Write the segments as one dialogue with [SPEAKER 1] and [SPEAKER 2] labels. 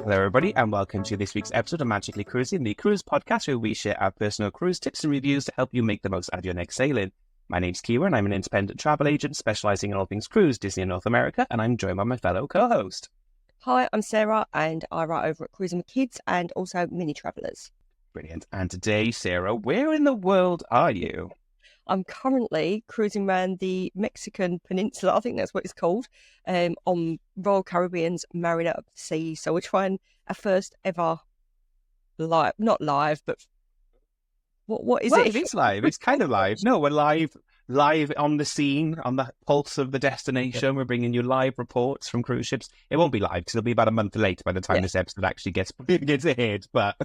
[SPEAKER 1] Hello, everybody, and welcome to this week's episode of Magically Cruising, the cruise podcast where we share our personal cruise tips and reviews to help you make the most out of your next sailing. My name's Kieran. I'm an independent travel agent specialising in all things cruise, Disney and North America, and I'm joined by my fellow co-host.
[SPEAKER 2] Hi, I'm Sarah, and I write over at Cruising with Kids and also Mini Travellers.
[SPEAKER 1] Brilliant. And today, Sarah, where in the world are you?
[SPEAKER 2] I'm currently cruising around the Mexican Peninsula, I think that's what it's called, on Royal Caribbean's Mariner of the Sea. So we're trying our first ever live, not live, but what is it?
[SPEAKER 1] It is live. It's kind of live. No, we're live on the scene, on the pulse of the destination. We're bringing you live reports from cruise ships. It won't be live because it'll be about a month late by the time this episode actually gets ahead, but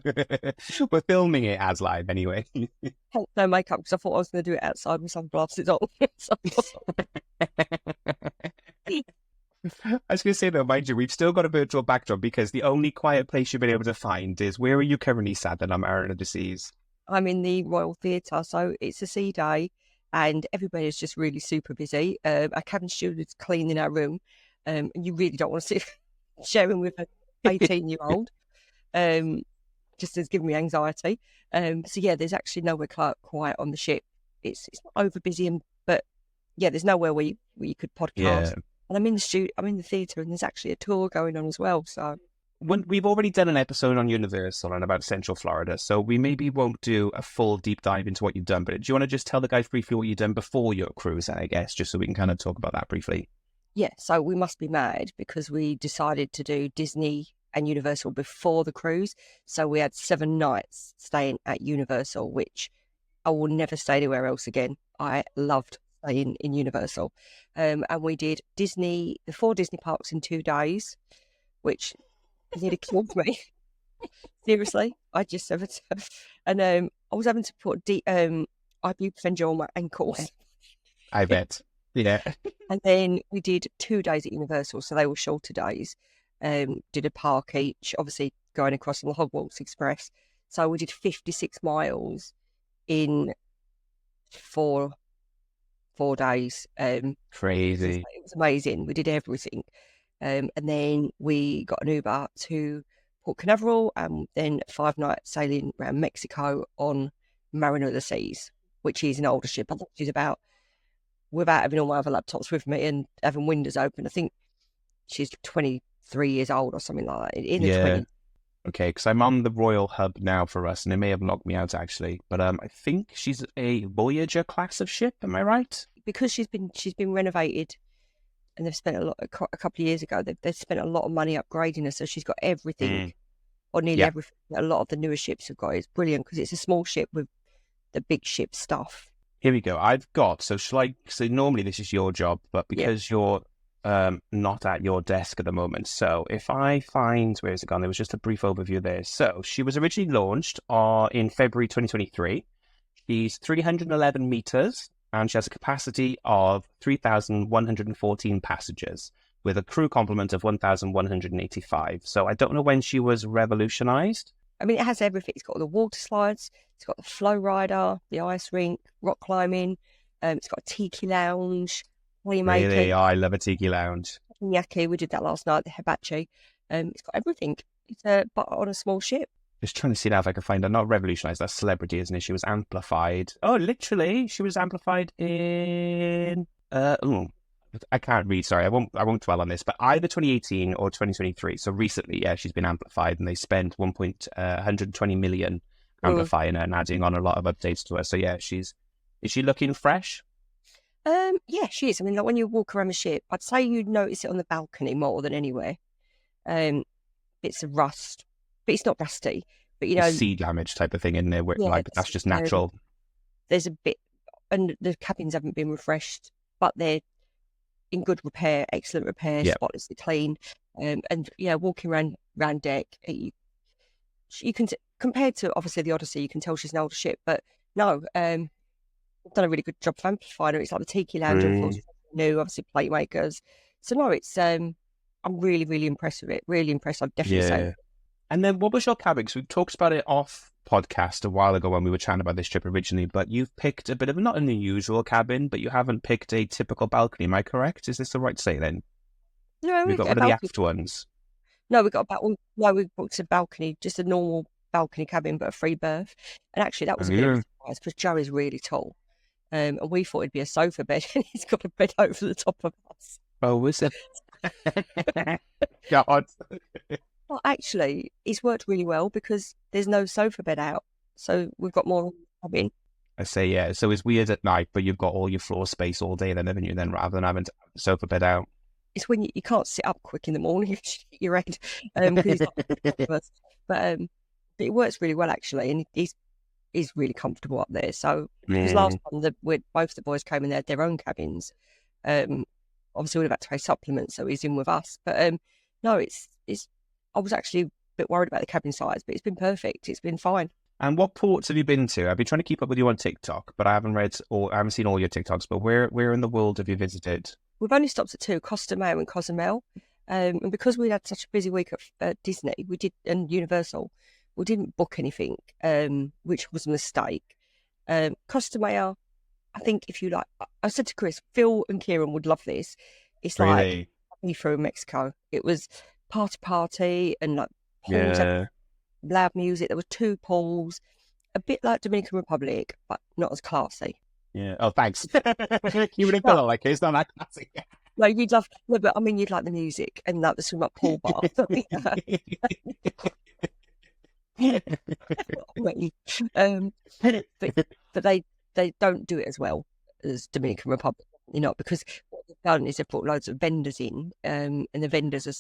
[SPEAKER 1] we're filming it as live anyway.
[SPEAKER 2] No makeup because I thought I was going to do it outside with sunglasses on.
[SPEAKER 1] I was going to say though, mind you, we've still got a virtual backdrop because the only quiet place you've been able to find is where are you currently sat on Mariner of the Seas?
[SPEAKER 2] I'm in the Royal Theatre, so it's a sea day. And everybody's just really super busy. Our cabin steward is cleaning our room, and you really don't want to sit sharing with an 18-year-old. Just as giving me anxiety. So yeah, there's actually nowhere quiet on the ship. It's not over busy, but yeah, there's nowhere where you could podcast.
[SPEAKER 1] Yeah.
[SPEAKER 2] And I'm in the theatre, and there's actually a tour going on as well. So.
[SPEAKER 1] We've already done an episode on Universal and about Central Florida, so we maybe won't do a full deep dive into what you've done, but do you want to just tell the guys briefly what you've done before your cruise, I guess, just so we can kind of talk about that briefly?
[SPEAKER 2] Yeah, so we must be mad because we decided to do Disney and Universal before the cruise, so we had 7 nights staying at Universal, which I will never stay anywhere else again. I loved staying in Universal. And we did the 4 Disney parks in 2 days, which... nearly killed me. Seriously, I just have it. And I was having to put ibuprofen gel on my ankles.
[SPEAKER 1] I bet. Yeah.
[SPEAKER 2] And then we did 2 days at Universal, so they were shorter days. Did a park each, obviously going across on the Hogwarts Express. So we did 56 miles in 4 days.
[SPEAKER 1] Crazy.
[SPEAKER 2] It was amazing. We did everything. And then we got an Uber to Port Canaveral and then 5 nights sailing around Mexico on Mariner of the Seas, which is an older ship. I think she's about, without having all my other laptops with me and having windows open, I think she's 23 years old or something like that. In the 20s.
[SPEAKER 1] Okay, because I'm on the Royal Hub now for us, and it may have knocked me out actually, but I think she's a Voyager class of ship, am I right?
[SPEAKER 2] Because she's been renovated. And they've spent a couple of years ago, they've spent a lot of money upgrading her. So she's got everything, or nearly everything that a lot of the newer ships have got. It's brilliant because it's a small ship with the big ship stuff.
[SPEAKER 1] Here we go. So normally this is your job, but because you're not at your desk at the moment. So if I find, where is it gone? There was just a brief overview there. So she was originally launched in February 2023. She's 311 meters. And she has a capacity of 3,114 passengers with a crew complement of 1,185. So I don't know when she was revolutionized.
[SPEAKER 2] I mean, it has everything. It's got the water slides, it's got the flow rider, the ice rink, rock climbing. It's got a tiki lounge.
[SPEAKER 1] Really? Oh, I love a tiki lounge.
[SPEAKER 2] Yaki, we did that last night, the hibachi. It's got everything. It's but on a small ship.
[SPEAKER 1] Just trying to see now if I can find her. Not revolutionized, that's celebrity, isn't it? She was amplified. Oh, literally, she was amplified in... I can't read, sorry. I won't dwell on this, but either 2018 or 2023. So recently, she's been amplified, and they spent 120 million amplifying her and adding on a lot of updates to her. So yeah, is she looking fresh?
[SPEAKER 2] Yeah, she is. I mean, like when you walk around the ship, I'd say you'd notice it on the balcony more than anywhere. Bits of rust. But it's not rusty. But
[SPEAKER 1] sea damage type of thing in there, that's just natural.
[SPEAKER 2] There's a bit, and the cabins haven't been refreshed, but they're in good repair, excellent repair, spotlessly clean. And walking around deck, you can compared to obviously the Odyssey, you can tell she's an older ship. But no, I've done a really good job of amplifying her. It's like the Tiki Lounge, new, obviously plate makers. So no, it's I'm really, really impressed with it. Really impressed. I'd definitely say.
[SPEAKER 1] And then what was your cabin? Because we talked about it off podcast a while ago when we were chatting about this trip originally, but you've picked a bit of not an unusual cabin, but you haven't picked a typical balcony. Am I correct? Is this the right say then?
[SPEAKER 2] No,
[SPEAKER 1] we've got one of the aft ones.
[SPEAKER 2] No, we got about no, we booked a balcony, just a normal balcony cabin, but a free berth. And actually, that was a bit of a
[SPEAKER 1] Yeah.
[SPEAKER 2] surprise because Joe is really tall, and we thought it'd be a sofa bed, and he's got a bed over the top of us.
[SPEAKER 1] Oh, was it? God.
[SPEAKER 2] Well, actually, it's worked really well because there's no sofa bed out, so we've got more cabin.
[SPEAKER 1] I say, yeah. So it's weird at night, but you've got all your floor space all day then, haven't you? Then rather than having to have the sofa bed out.
[SPEAKER 2] It's when you can't sit up quick in the morning, you shit your head, because he's not. But it works really well actually, and he's really comfortable up there. So because last time both the boys came in, they had their own cabins. Obviously we've had to pay supplements, so he's in with us. But no, it's. I was actually a bit worried about the cabin size, but it's been perfect. It's been fine.
[SPEAKER 1] And what ports have you been to? I've been trying to keep up with you on TikTok, but I haven't seen all your TikToks. But where in the world have you visited?
[SPEAKER 2] We've only stopped at two, Costa Mayo and Cozumel. And because we had such a busy week at Disney, and Universal, we didn't book anything, which was a mistake. Costa Mayo, I think if you like, I said to Chris, Phil and Kieran would love this. It's
[SPEAKER 1] Really?
[SPEAKER 2] like through Mexico. It was party and like pools,
[SPEAKER 1] Yeah.
[SPEAKER 2] loud music. There were two pools, a bit like Dominican Republic, but not as classy.
[SPEAKER 1] Yeah. Oh, thanks. You would have got it like it's not that classic.
[SPEAKER 2] No, you'd love, no, but I mean, you'd like the music and like the swim up pool bar. But they don't do it as well as Dominican Republic, because what they've done is they've put loads of vendors in, and the vendors are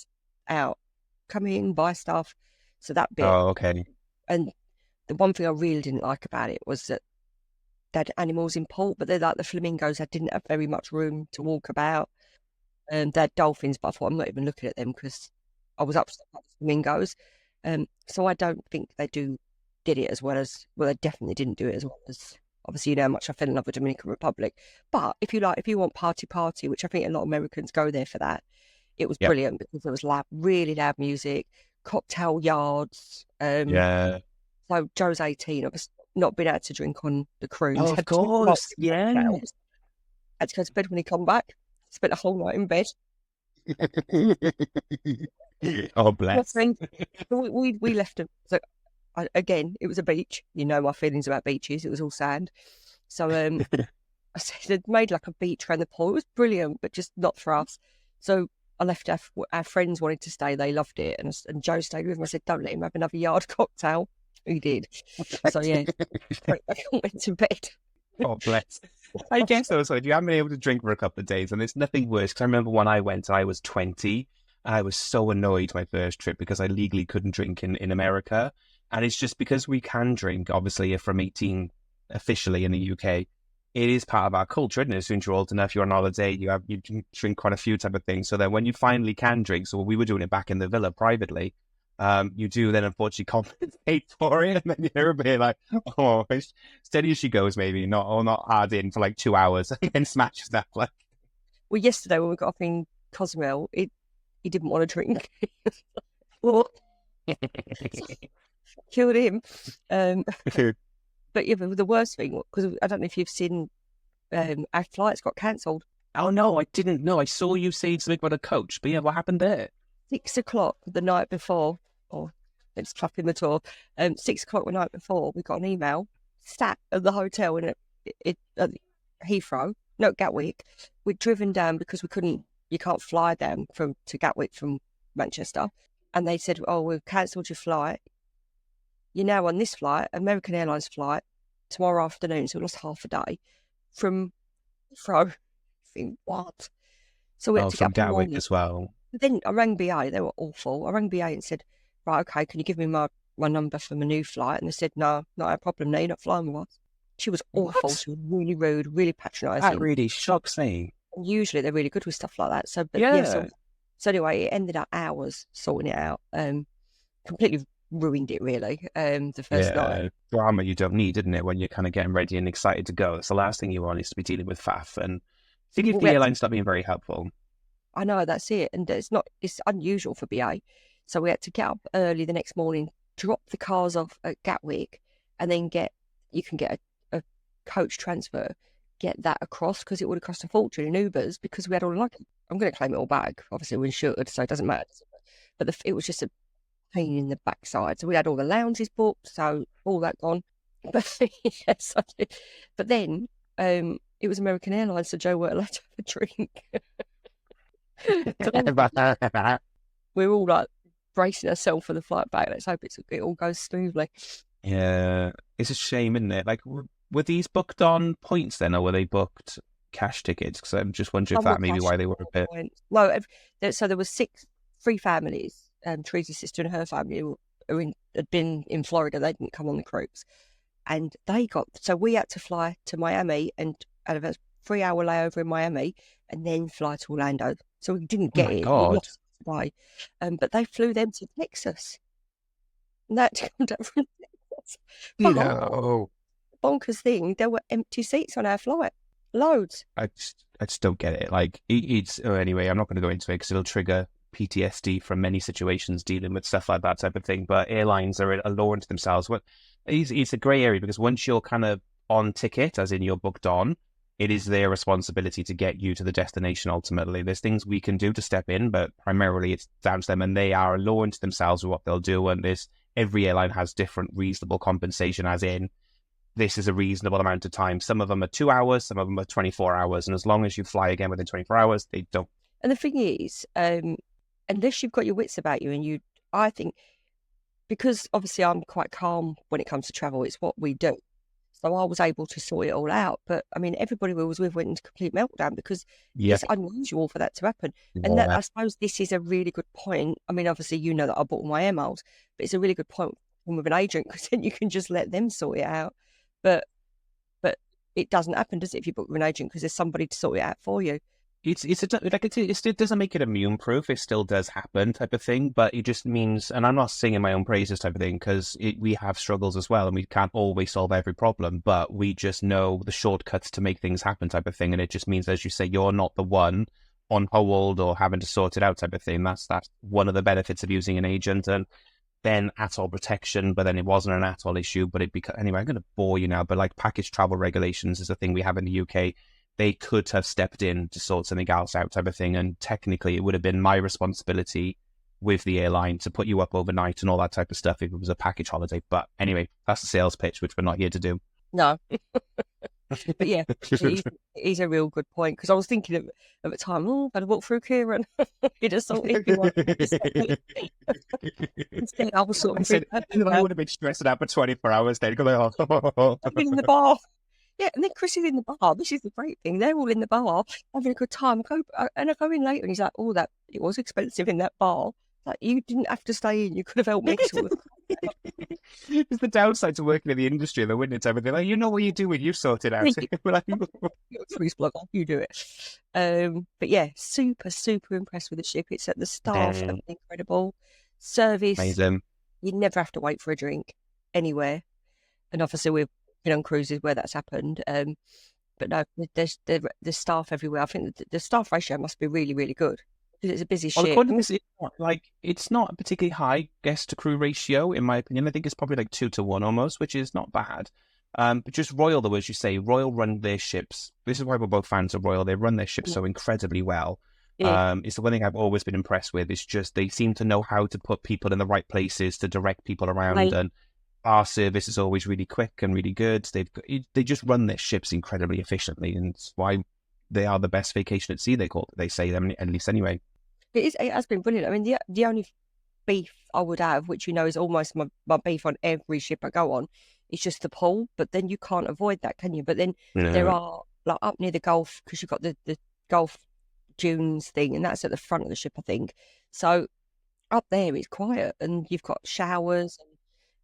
[SPEAKER 2] out, come in, buy stuff. So that bit.
[SPEAKER 1] Oh, okay.
[SPEAKER 2] And the one thing I really didn't like about it was that they had animals in port, but they're like the flamingos. That didn't have very much room to walk about. And they had dolphins, but I thought I'm not even looking at them because I was upset about the flamingos. So I don't think did it as well as, well, they definitely didn't do it as well as, obviously, how much I fell in love with Dominican Republic. But if you want party, which I think a lot of Americans go there for that, it was brilliant because there was really loud music, cocktail yards.
[SPEAKER 1] Yeah.
[SPEAKER 2] So Joe's 18. I've not been able to drink on the cruise.
[SPEAKER 1] Oh, of course. Yeah.
[SPEAKER 2] Had to go to bed when he come back. Spent a whole night in bed.
[SPEAKER 1] Oh, bless.
[SPEAKER 2] We left him. So again, it was a beach. You know my feelings about beaches. It was all sand. So I said they'd made like a beach around the pool. It was brilliant, but just not for us. So I left our friends wanted to stay. They loved it, and Joe stayed with him. I said, "Don't let him have another yard cocktail." He did. So yeah, I went to bed.
[SPEAKER 1] Oh, bless. I guess so. You haven't been able to drink for a couple of days, and there's nothing worse. Because I remember when I went, I was 20, and I was so annoyed my first trip because I legally couldn't drink in America. And it's just because we can drink, obviously, if from 18 officially in the UK, it is part of our culture, isn't it? As soon as you're old enough, you're on holiday, you drink quite a few type of things. So then when you finally can drink, so we were doing it back in the villa privately, you do then unfortunately compensate for it, and then you're a bit like, oh, steady as she goes, maybe not hard in for like 2 hours, and then smashes that. Like,
[SPEAKER 2] well, yesterday when we got off in Cozumel, he didn't want to drink. Killed him. But yeah, the worst thing, because I don't know if you've seen, our flights got cancelled.
[SPEAKER 1] Oh no, I didn't know. I saw you saying something about a coach, but yeah, what happened there?
[SPEAKER 2] 6 o'clock the night before, or let's trap him at all. 6 o'clock the night before, we got an email, sat at the hotel at Heathrow, no, Gatwick. We'd driven down because you can't fly down to Gatwick from Manchester. And they said, "Oh, we've cancelled your flight. You're now on this flight, American Airlines flight, tomorrow afternoon." So we lost half a day from Heathrow. I think, what? So we had to get
[SPEAKER 1] from
[SPEAKER 2] up in the
[SPEAKER 1] Gatwick
[SPEAKER 2] morning.
[SPEAKER 1] as well.
[SPEAKER 2] Then I rang BA, they were awful. I rang BA and said, "Right, okay, can you give me my number for my new flight?" And they said, "No, not a problem, no, you're not flying with us." She was awful.
[SPEAKER 1] What?
[SPEAKER 2] She was really rude, really patronising.
[SPEAKER 1] That really shocks me.
[SPEAKER 2] And usually they're really good with stuff like that. So, but so anyway, it ended up hours sorting it out. Completely ruined it, really, the first night.
[SPEAKER 1] Drama you don't need, isn't it, when you're kind of getting ready and excited to go? It's the last thing you want is to be dealing with faff. And I think if the airline's not being very helpful.
[SPEAKER 2] I know, that's it. And it's unusual for BA. So we had to get up early the next morning, drop the cars off at Gatwick, and then you can get a coach transfer, get that across, because it would have cost a fortune in Ubers because we had all the luggage. I'm going to claim it all back. Obviously, we're insured, so it doesn't matter. but it was just a pain in the backside. So we had all the lounges booked, so all that gone. But yes, but then it was American Airlines, so Joe weren't allowed to have a drink. We're all like bracing ourselves for the flight back. Let's hope it all goes smoothly.
[SPEAKER 1] Yeah, it's a shame, isn't it? Like, were these booked on points then, or were they booked cash tickets? Because I'm just wondering if that maybe why they were a bit.
[SPEAKER 2] No, so there were three families. Teresa's sister and her family had been in Florida. They didn't come on the cruise, and so we had to fly to Miami and have a 3-hour layover in Miami, and then fly to Orlando. So we didn't get it.
[SPEAKER 1] God.
[SPEAKER 2] We lost the way. But they flew them to Texas. And that to come down from Texas.
[SPEAKER 1] No.
[SPEAKER 2] Bonkers thing, there were empty seats on our flight. Loads.
[SPEAKER 1] I just don't get it. Like, anyway, I'm not going to go into it because it'll trigger PTSD from many situations dealing with stuff like that type of thing. But airlines are a law unto themselves. It's a grey area because once you're kind of on ticket, as in you're booked on, it is their responsibility to get you to the destination ultimately. There's things we can do to step in, but primarily it's down to them, and they are a law unto themselves with what they'll do. And every airline has different reasonable compensation, as in this is a reasonable amount of time. Some of them are 2 hours, some of them are 24 hours. And as long as you fly again within 24 hours, they don't.
[SPEAKER 2] And the thing is, unless you've got your wits about you, and I think, because obviously I'm quite calm when it comes to travel, it's what we do. So I was able to sort it all out. But I mean, everybody we was with went into complete meltdown because it's unusual for that to happen. And I suppose this is a really good point. I mean, obviously, you know that I bought my air miles, but it's a really good point with an agent because then you can just let them sort it out. But it doesn't happen, does it, if you book with an agent, because there's somebody to sort it out for you.
[SPEAKER 1] It doesn't make it immune proof. It still does happen, type of thing. But it just means, and I'm not singing my own praises, type of thing, because we have struggles as well, and we can't always solve every problem. But we just know the shortcuts to make things happen, type of thing. And it just means, as you say, you're not the one on hold or having to sort it out, type of thing. That's one of the benefits of using an agent. And then atoll protection, but then it wasn't an atoll issue. But anyway, I'm going to bore you now. But like package travel regulations is a thing we have in the UK. They could have stepped in to sort something else out, type of thing. And technically, it would have been my responsibility with the airline to put you up overnight and all that type of stuff if it was a package holiday. But anyway, that's the sales pitch, which we're not here to do.
[SPEAKER 2] No. But yeah, it is a real good point, because I was thinking at the time, I'd walk through Kieran. He'd have sorted me one. Instead, I was sort of
[SPEAKER 1] I would have been stressed out for 24 hours then.
[SPEAKER 2] I've been in the bar. Yeah, and then Chris is in the bar. This is the great thing. They're all in the bar having a good time. I go in later and he's like, that it was expensive in that bar. Like, you didn't have to stay in. You could have helped me sort of.
[SPEAKER 1] It's the downside to working in the industry, though, isn't it? Everything like, you know what you're doing. You sort it out.
[SPEAKER 2] You do it. But yeah, super, super impressed with the ship. It's at the staff, incredible service.
[SPEAKER 1] Amazing.
[SPEAKER 2] You never have to wait for a drink anywhere. And obviously we've been on cruises where that's happened. But no, there's staff everywhere. I think the staff ratio must be really, really good, because it's a busy ship.
[SPEAKER 1] According to this, it's not a particularly high guest to crew ratio, in my opinion. I think it's probably like 2 to 1 almost, which is not bad. But just Royal, though, as you say, Royal run their ships. This is why we're both fans of Royal. They run their ships so incredibly well. Yeah. It's the one thing I've always been impressed with. It's just they seem to know how to put people in the right places to direct people around. Right. And our service is always really quick and really good. They just run their ships incredibly efficiently, and it's why they are the best vacation at sea. They say them, at least anyway.
[SPEAKER 2] It has been brilliant. I mean, the only beef I would have, which is almost my beef on every ship I go on, is just the pool. But then you can't avoid that, can you? But then there are, like, up near the Gulf, because you've got the Gulf dunes thing, and that's at the front of the ship, I think. So up there it's quiet, and you've got showers.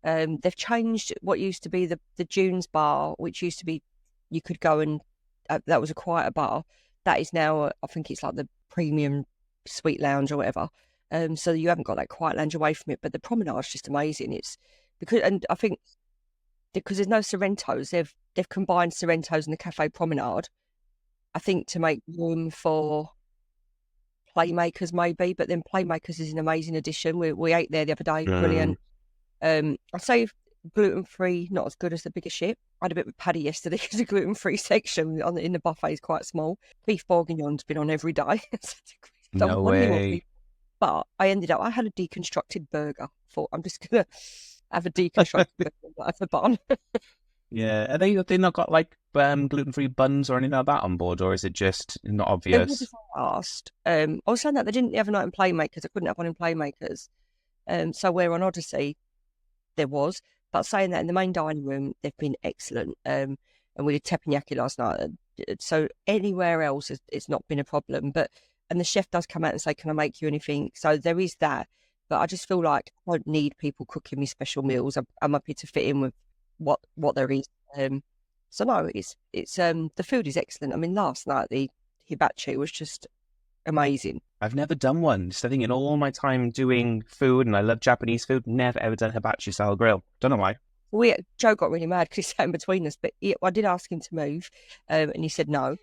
[SPEAKER 2] And they've changed what used to be the dunes bar, which used to be you could go and that was a quieter bar. That is now, I think it's like the premium suite lounge or whatever. So you haven't got that quiet lounge away from it, but the promenade's just amazing. It's and I think because there's no Sorrentos, they've combined Sorrentos and the Cafe Promenade, I think, to make room for Playmakers maybe. But then Playmakers is an amazing addition. We ate there the other day, brilliant. I'd say gluten-free, not as good as the bigger ship. I had a bit with Paddy yesterday because the gluten-free section in the buffet is quite small. Beef bourguignon's been on every day.
[SPEAKER 1] No way.
[SPEAKER 2] But I had a deconstructed burger. Thought I'm just gonna have a deconstructed burger for bun.
[SPEAKER 1] Yeah, are they not got like gluten-free buns or anything like that on board, or is it just not
[SPEAKER 2] It was
[SPEAKER 1] obvious?
[SPEAKER 2] asked. I was saying that they didn't the other night in Playmakers. I couldn't have one in Playmakers. So where on Odyssey there was, but saying that in the main dining room they've been excellent. And we did teppanyaki last night. So anywhere else it's not been a problem. And the chef does come out and say, "Can I make you anything?" So there is that. But I just feel like I don't need people cooking me special meals. I'm happy to fit in with what there is. So no, it's the food is excellent. I mean, last night the hibachi was just amazing.
[SPEAKER 1] I've never done one. Just I think in all my time doing food, and I love Japanese food, never ever done hibachi style grill. Don't know why.
[SPEAKER 2] Joe got really mad because he sat in between us, but I did ask him to move, and he said no.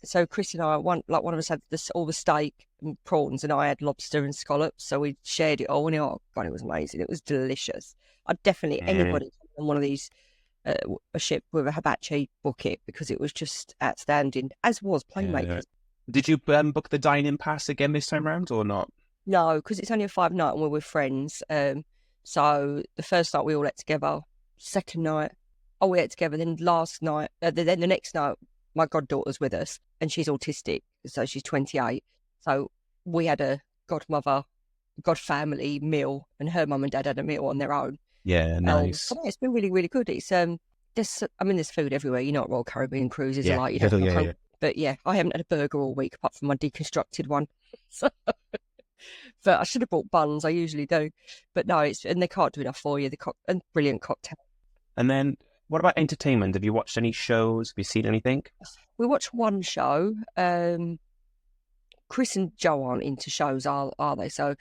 [SPEAKER 2] So Chris and I, one of us had all the steak and prawns, and I had lobster and scallops. So we shared it all, and oh god, it was amazing. It was delicious. I'd definitely anybody on one of these a ship with a hibachi book it because it was just outstanding. As was Playmakers.
[SPEAKER 1] Did you book the dine-in pass again this time round or not?
[SPEAKER 2] No, because it's only a 5 night and we're with friends. So the first night we all ate together. Second night, we ate together. Then last night, then the next night, my goddaughter's with us and she's autistic, so she's 28. So we had a godfamily meal, and her mum and dad had a meal on their own.
[SPEAKER 1] Yeah, nice.
[SPEAKER 2] So it's been really, really good. It's there's food everywhere. You know what Royal Caribbean cruises are like. You don't
[SPEAKER 1] yeah.
[SPEAKER 2] But yeah, I haven't had a burger all week apart from my deconstructed one. So, but I should have brought buns. I usually do. But no, and they can't do enough for you. And brilliant cocktail.
[SPEAKER 1] And then what about entertainment? Have you watched any shows? Have you seen anything?
[SPEAKER 2] We watched one show. Chris and Joe aren't into shows, are they? So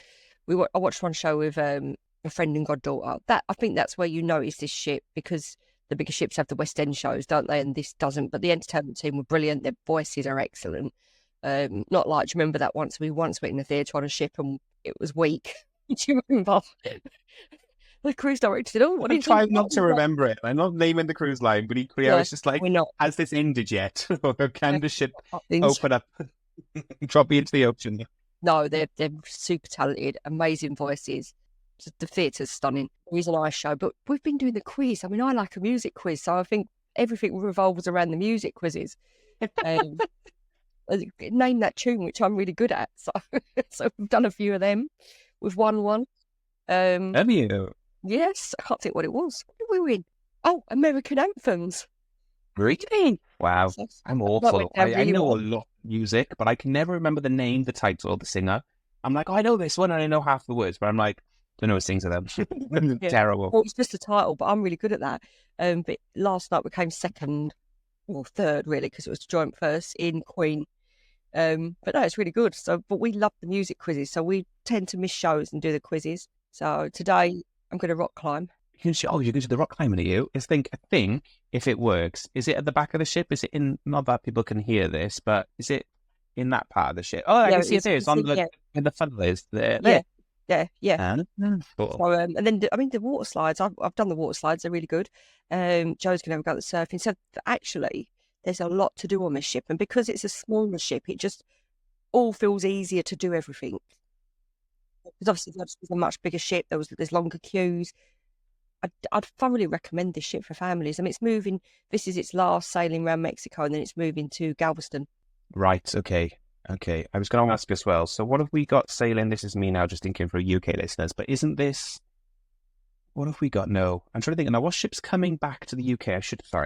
[SPEAKER 2] I watched one show with a friend and goddaughter. I think that's where you notice this ship, because the bigger ships have the West End shows, don't they? And this doesn't. But the entertainment team were brilliant. Their voices are excellent. Not like, do you remember that we went in the theatre on a ship and it was weak? Do you remember? The cruise director said, "Oh, what
[SPEAKER 1] I'm trying not to remember it. I'm not naming the cruise line, but equally, I was just like, has this ended yet? Or can the ship open up, drop me into the ocean?"
[SPEAKER 2] No, they're super talented, amazing voices. The theatre's stunning. It's an ice show, but we've been doing the quiz. I mean, I like a music quiz, so I think everything revolves around the music quizzes. Name that tune, which I'm really good at. So we've done a few of them. We've won one.
[SPEAKER 1] Have you?
[SPEAKER 2] Yes, I can't think what it was. What did we win? Oh, American anthems.
[SPEAKER 1] Really? Wow, I'm awful. I know a lot of music, but I can never remember the name, the title, or the singer. I'm like, I know this one, and I know half the words, but I'm like, don't know what sings of them. Terrible.
[SPEAKER 2] Well, it's just a title, but I'm really good at that. But last night we came second, or third, really, because it was joint first in Queen. But no, it's really good. But we love the music quizzes, so we tend to miss shows and do the quizzes. So today I'm going to rock climb.
[SPEAKER 1] You're going to do the rock climbing, are you? I think if it works, is it at the back of the ship? Is it in? Not that people can hear this, but is it in that part of the ship? Oh, I can see it there. It's on where the funnel is. There.
[SPEAKER 2] Yeah.
[SPEAKER 1] Cool.
[SPEAKER 2] So, and then the water slides. I've done the water slides. They're really good. Joe's going to have a go at the surfing. So actually, there's a lot to do on this ship, and because it's a smaller ship, it just all feels easier to do everything. Because obviously, it's a much bigger ship. There's longer queues. I'd thoroughly recommend this ship for families. I mean, it's moving. This is its last sailing around Mexico, and then it's moving to Galveston.
[SPEAKER 1] Right. Okay. I was going to ask as well. So, what have we got sailing? This is me now, just thinking for UK listeners. But isn't this? What have we got? No, I'm trying to think. Now, what ship's coming back to the UK?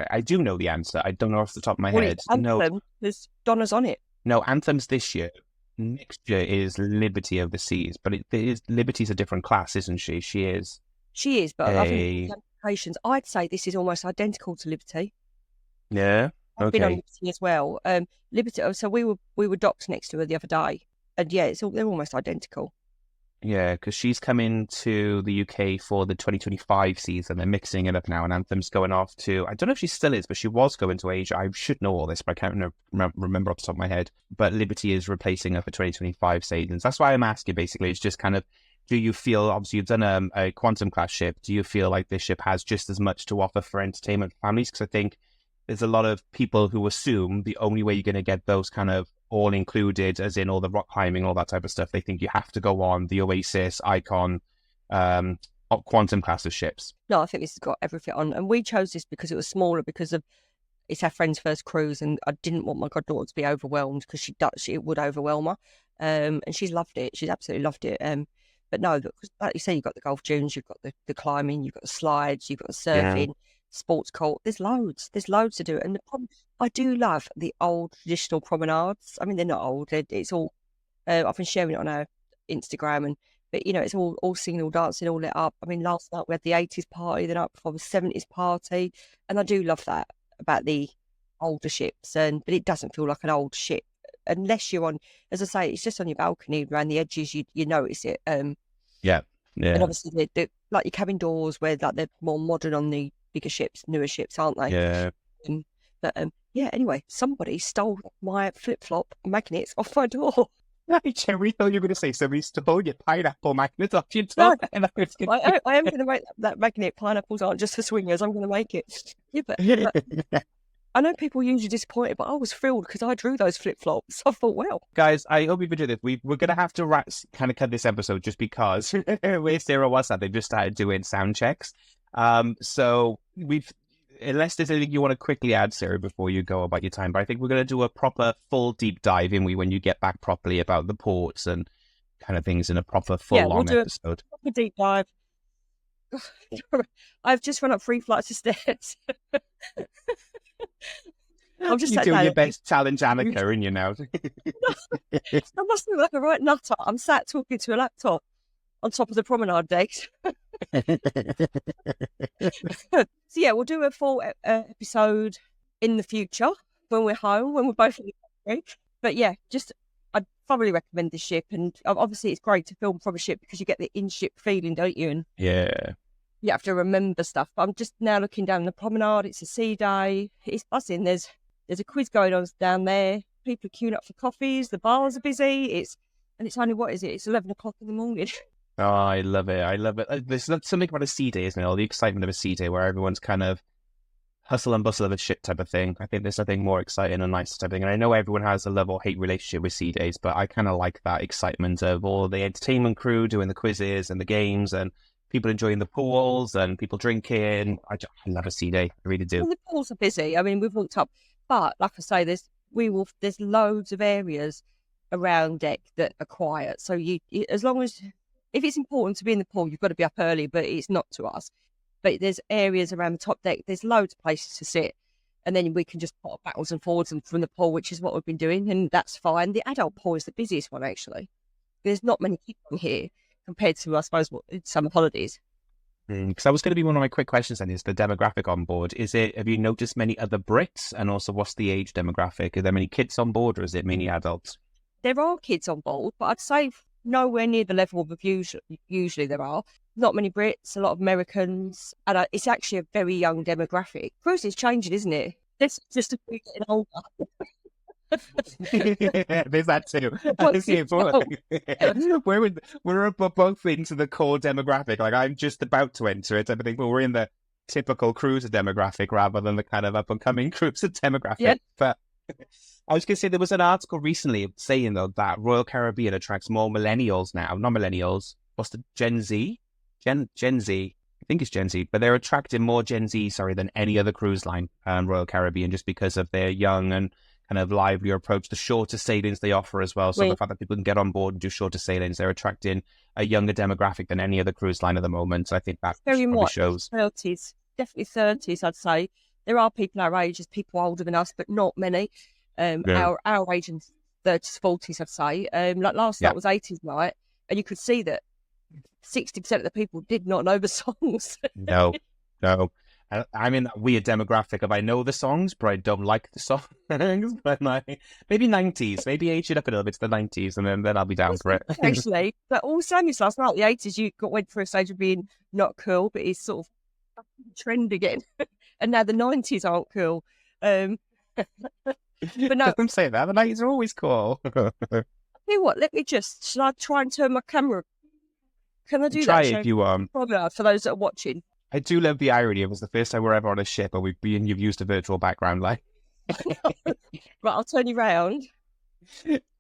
[SPEAKER 1] I do know the answer. I don't know off the top of my head.
[SPEAKER 2] Anthem. There's Donna's on it.
[SPEAKER 1] No, Anthem's this year. Next year is Liberty of the Seas, but Liberty's a different class, isn't she? She is, but I think the implications. I'd say this is almost identical to Liberty. Yeah.
[SPEAKER 2] I've been on Liberty as well. Liberty. So we were docked next to her the other day, and yeah, they're almost identical. Yeah, because she's coming to the UK for the 2025 season. They're mixing it up now, and Anthem's going off to, I don't know if she still is, but she was going to Asia. I should know all this, but I can't remember off the top of my head. But Liberty is replacing her for 2025 seasons. That's why I'm asking, basically. It's just kind of, do you feel, obviously you've done a Quantum class ship, do you feel like this ship has just as much to offer for entertainment families? Because I think there's a lot of people who assume the only way you're going to get those kind of
[SPEAKER 1] all included, as in all the rock climbing, all that type of stuff. They think you have to go on the Oasis, Icon, Quantum class of ships.
[SPEAKER 2] No, I think this has got everything on. And we chose this because it was smaller, because of it's our friend's first cruise, and I didn't want my goddaughter to be overwhelmed, because it would overwhelm her. And she's loved it. She's absolutely loved it. But no, like you say, you've got the golf dunes, you've got the climbing, you've got the slides, you've got the surfing, sports court. There's loads to do. And I do love the old traditional promenades. I mean, they're not old. It's all, I've been sharing it on our Instagram, but it's all singing, all dancing, all lit up. I mean, last night we had the 80s party, the night before the 70s party. And I do love that about the older ships. But it doesn't feel like an old ship unless you're on, as I say, it's just on your balcony around the edges, you notice it.
[SPEAKER 1] Yeah.
[SPEAKER 2] And obviously they're like your cabin doors, where like they're more modern on the bigger ships, newer ships, aren't they?
[SPEAKER 1] Yeah.
[SPEAKER 2] But anyway, somebody stole my flip-flop magnets off my door.
[SPEAKER 1] Hey, Cherry, thought you were going to say somebody stole your pineapple magnet off your door.
[SPEAKER 2] No, I am going to make that magnet. Pineapples aren't just for swingers. I'm going to make it. Yeah, but I know people are usually disappointed, but I was thrilled because I drew those flip-flops. I thought, well.
[SPEAKER 1] Guys, I hope you've enjoyed this. We're going to have to kind of cut this episode just because where Sarah was at, they just started doing sound checks. So unless there's anything you want to quickly add, Sarah, before you go about your time, but I think we're going to do a proper full deep dive when you get back properly about the ports and kind of things in a proper full-on episode.
[SPEAKER 2] A proper deep dive. I've just run up 3 flights of stairs.
[SPEAKER 1] I'm just You're doing your best challenge Annika, aren't you now?
[SPEAKER 2] I must look like a right nutter. I'm sat talking to a laptop on top of the promenade decks. So yeah, we'll do a full episode in the future when we're home, when we're both in the country. But yeah, I'd thoroughly recommend this ship. And obviously it's great to film from a ship because you get the in-ship feeling, don't you? And
[SPEAKER 1] yeah.
[SPEAKER 2] You have to remember stuff. But I'm just now looking down the promenade. It's a sea day. It's buzzing. There's a quiz going on down there. People are queuing up for coffees. The bars are busy. It's only, what is it? It's 11 o'clock in the morning.
[SPEAKER 1] Oh, I love it. There's something about a sea day, isn't it? All the excitement of a sea day where everyone's kind of hustle and bustle of a ship type of thing. I think there's something more exciting and nice type of thing. And I know everyone has a love or hate relationship with sea days, but I kind of like that excitement of all the entertainment crew doing the quizzes and the games and people enjoying the pools and people drinking. I love a sea day. I really do.
[SPEAKER 2] Well, the pools are busy. I mean, we've walked up, but like I say, there's loads of areas around deck that are quiet. So as long as, if it's important to be in the pool, you've got to be up early, but it's not to us. But there's areas around the top deck. There's loads of places to sit. And then we can just pop backwards and forwards from the pool, which is what we've been doing. And that's fine. The adult pool is the busiest one, actually. There's not many people in here compared to, I suppose, summer holidays.
[SPEAKER 1] Because that was going to be one of my quick questions then, is the demographic on board. Have you noticed many other Brits? And also, what's the age demographic? Are there many kids on board, or is it mainly adults?
[SPEAKER 2] There are kids on board, but I'd say nowhere near the level of usually there are. Not many Brits, a lot of Americans, and it's actually a very young demographic. Cruise is changing, isn't it? This is just a bit getting older.
[SPEAKER 1] There's that too. We're both into the core demographic. Like, I'm just about to enter it. I think we're in the typical cruiser demographic rather than the kind of up and coming cruiser demographic. Yeah. But I was going to say, there was an article recently saying though that Royal Caribbean attracts more millennials now. Not millennials. What's the Gen Z? Gen Z. I think it's Gen Z, but they're attracting more Gen Z, than any other cruise line, Royal Caribbean, just because of their young and kind of livelier approach, the shorter sailings they offer as well. So the fact that people can get on board and do shorter sailings, they're attracting a younger demographic than any other cruise line at the moment. So I think that
[SPEAKER 2] very much
[SPEAKER 1] shows.
[SPEAKER 2] 30s, definitely 30s, I'd say. There are people our age, there's people older than us, but not many. Our age and 30s, 40s, I'd say. Like last night was 80s night, and you could see that 60% of the people did not know the songs.
[SPEAKER 1] No. I'm in that weird demographic of I know the songs, but I don't like the songs. But maybe 90s, maybe age it up a little bit to the 90s, and then I'll be down for it.
[SPEAKER 2] Actually, but all sang this last night. The 80s, went through a stage of being not cool, but it's sort of trend again. And now the 90s aren't cool. But no,
[SPEAKER 1] don't say that. The 90s are always cool.
[SPEAKER 2] Tell you what, shall I try and turn my camera? Can I do
[SPEAKER 1] Try
[SPEAKER 2] that?
[SPEAKER 1] Try if you want.
[SPEAKER 2] For those that are watching.
[SPEAKER 1] I do love the irony. It was the first time we're ever on a ship and you've used a virtual background light.
[SPEAKER 2] Right, I'll turn you round.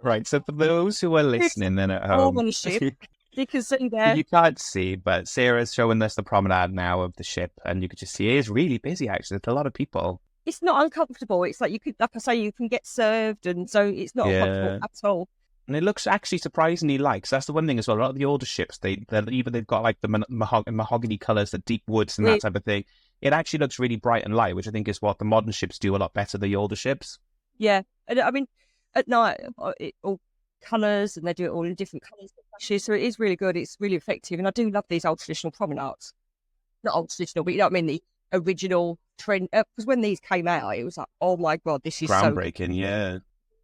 [SPEAKER 1] Right, so for those who are listening then at
[SPEAKER 2] All
[SPEAKER 1] home,
[SPEAKER 2] on a ship. You can see there.
[SPEAKER 1] you can't see, but Sarah's showing us the promenade now of the ship, and you can just see it is really busy, actually. There's a lot of people.
[SPEAKER 2] It's not uncomfortable. It's like you could, like I say, you can get served, and so it's not uncomfortable
[SPEAKER 1] Yeah.
[SPEAKER 2] at all.
[SPEAKER 1] And it looks actually surprisingly light. So that's the one thing as well. A lot of the older ships, they've got like the mahogany colours, the deep woods and that type of thing. It actually looks really bright and light, which I think is what the modern ships do a lot better than the older ships.
[SPEAKER 2] Yeah, and I mean, at night, it all colours, and they do it all in different colours and flashes, so it is really good. It's really effective, and I do love these old traditional promenades. Not old traditional, but you know what I mean, the original trend. Because when these came out, it was like, oh my God, this is so
[SPEAKER 1] Groundbreaking, yeah.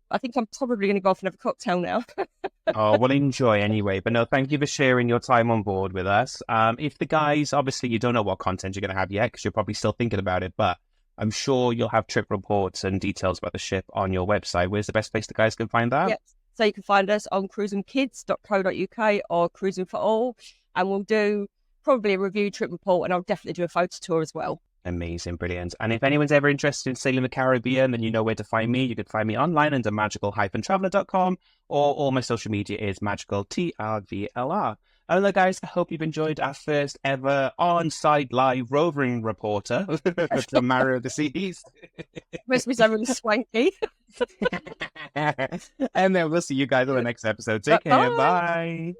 [SPEAKER 2] I think I'm probably going to go off and have a cocktail now.
[SPEAKER 1] Oh, well, enjoy anyway. But no, thank you for sharing your time on board with us. If the guys, obviously, you don't know what content you're going to have yet because you're probably still thinking about it, but I'm sure you'll have trip reports and details about the ship on your website. Where's the best place the guys can find that?
[SPEAKER 2] Yep. So you can find us on cruisingkids.co.uk or Cruising for All, and we'll do probably a review trip report, and I'll definitely do a photo tour as well.
[SPEAKER 1] Amazing, brilliant. And if anyone's ever interested in sailing the Caribbean, then you know where to find me. You can find me online under magical-traveler.com, or all my social media is magical TRVLR. And look, guys, I hope you've enjoyed our first ever on-site live roving reporter to Mario of the Seas.
[SPEAKER 2] Must be so really swanky.
[SPEAKER 1] And then we'll see you guys on the next episode. Take care.
[SPEAKER 2] Bye.
[SPEAKER 1] Bye.